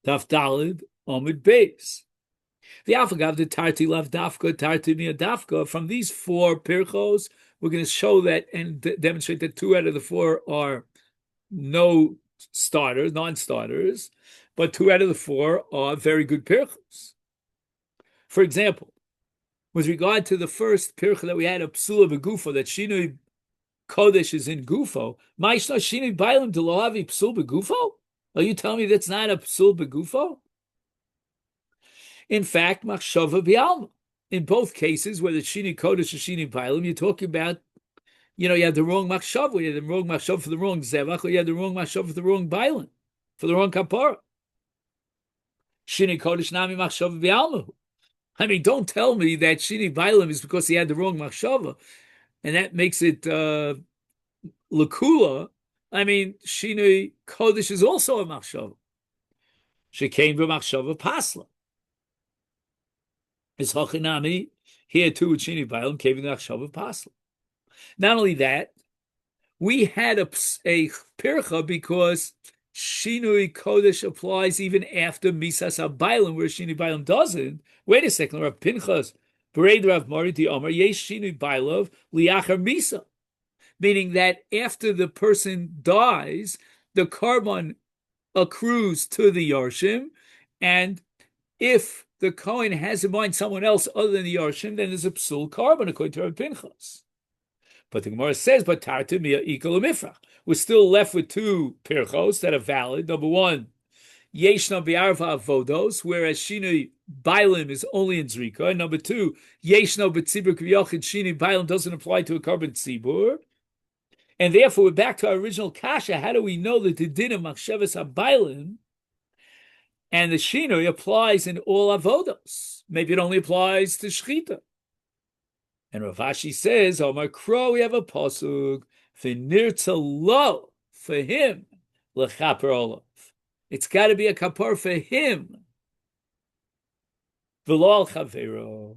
Daf Dalid Omid Beis. The Alphagav the Tarti Lav Dafka Tarti Nia Dafka. From these four pirchos, we're going to show that and demonstrate that two out of the four are no starters, non-starters, but two out of the four are very good pirchos. For example, with regard to the first pircha that we had, a psula begufo, that Shinui Kodesh is in Gufo. Ma'ishna Shinui Bailim Delohavi Psul Begufo? Are you telling me that's not a psul begufo? In fact, machshava bialma. In both cases, whether it's Shini Kodesh or Shini Bailim, you're talking about, you had the wrong machshava, you had the wrong machshava for the wrong zevach, or you had the wrong machshava for the wrong Bailim, for the wrong kapara. Shini Kodesh nami machshava bialma. I mean, don't tell me that Shini Bailim is because he had the wrong machshava, and that makes it lakula. I mean, Shini Kodesh is also a machshava. She came from machshava pasla. Is hachinami here too with Shini Bailam came from machshava pasla. Not only that, we had a pircha because Shinui Kodesh applies even after Misas HaBailam, where Shinui Bailam doesn't. Wait a second, Rav Pinchas, Bered Rav Mariti Omer, Yesh Shinui Bailav, Liachar Misa. Meaning that after the person dies, the carbon accrues to the Yarshim, and if the Kohen has in mind someone else other than the Yarshim, then there's a psul carbon according to Rav Pinchas. But the Gemara says, but tartu mia ikol mifrach. We're still left with two pirchos that are valid. Number one, yeshna bi'arva avodos, whereas shinui bailim is only in zrika. And number two, yeshna b'tzibur k'v'yochid shinui bailim doesn't apply to a carbon tzibur. And therefore, we're back to our original kasha. How do we know that the din of machshavas habailim and the shinui applies in all avodos? Maybe it only applies to shchita. And Rav Ashi says, Omar Kro, we have a pasuk, v'nirtza lo, for him, lechaper olav. It's got to be a kapar for him. V'lo al chavero.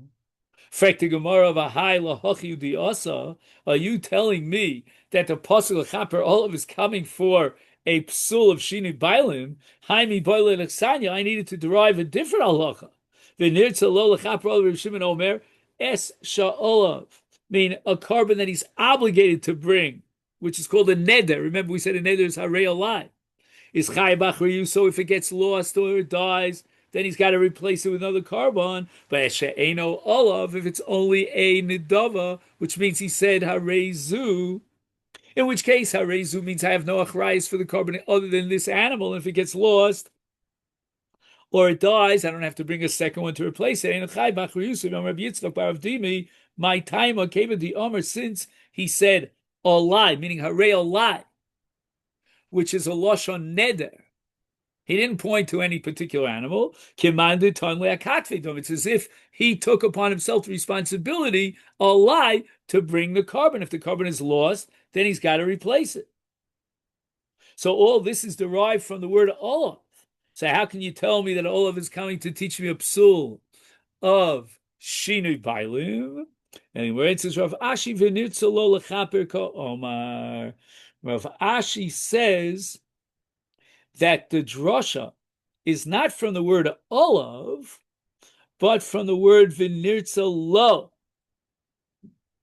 Frekti Gemara v'hai lahochi u'di'asa. Are you telling me that the pasuk lechaper olav is coming for a psul of shini bailim? Haimi boile lexanya. I needed to derive a different halacha. V'nirtza lo lechaper olav Rav Shimon Omer. Es sha'olav, mean a carbon that he's obligated to bring, which is called a neder. Remember, we said a neder is harei alai. Is chay bachriyu, so if it gets lost or it dies, then he's got to replace it with another carbon. But es she'eno olav, if it's only a nidava, which means he said harei zu, in which case harei zu means I have no achrayis for the carbon other than this animal, and if it gets lost, or it dies, I don't have to bring a second one to replace it. My timer came at the Omer since he said olai, meaning harei olai, which is a lashon neder. He didn't point to any particular animal. It's as if he took upon himself the responsibility, olai, to bring the carbon. If the carbon is lost, then he's got to replace it. So all this is derived from the word olav. So how can you tell me that Olav is coming to teach me a psul of Shinui Bailim? Anyway, it says Rav Ashi v'nirtza lo lechaper ka'omar. Rav Ashi says that the drasha is not from the word Olav, but from the word v'nirtza lo.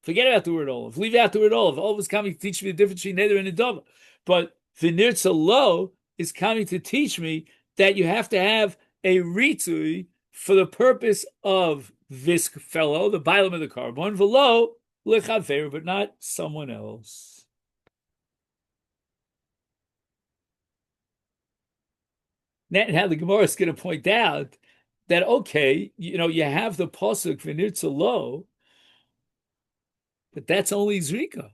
Forget about the word Olav. Leave out the word Olav. Olav is coming to teach me the difference between neder and adava. But v'nirtza lo is coming to teach me that you have to have a ritzui for the purpose of this fellow, the bailam of the carbon, v'lo lechaver, but not someone else. Now the Gemara is going to point out that, okay, you have the pasuk v'nirtza lo, but that's only zrika,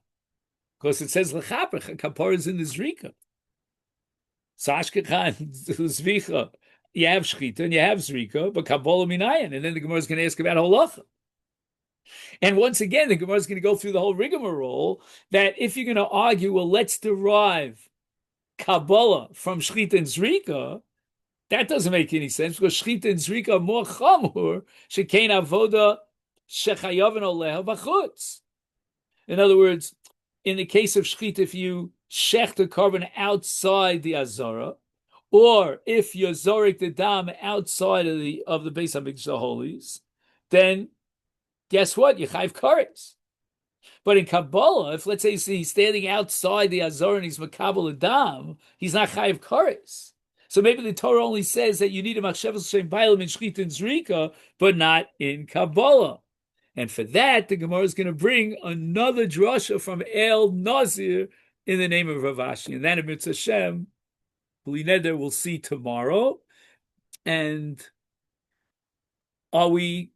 because it says lechaper, kapar is in the zrika. Sashkechan, Zvicha, you have Shchita and you have Zrika, but Kabbalah Minayan. And then the Gemara is going to ask about Holacha. And once again, the Gemara is going to go through the whole rigmarole that if you're going to argue, well, let's derive Kabbalah from Shchita and Zrika, that doesn't make any sense because Shchita and Zrika are more Chamur, Shekein Avoda Shechayavan Oleha Bachutz. In other words, in the case of Shchita, if you shech the carbon outside the azara, Or if you're zorik the dam outside of the Beis Hamikdash holies, then guess what? You chayv kares. But in Kabbalah, if let's say he's standing outside the Azor and he's makabel adam, he's not chayv kares. So maybe the Torah only says that you need a machshavas shem bailam in shchita and zrika, but not in Kabbalah. And for that, the Gemara is going to bring another drasha from El Nazir in the name of Rav Ashi. And that in Mitzvah Shem, Bli Neder, we'll see tomorrow. And are we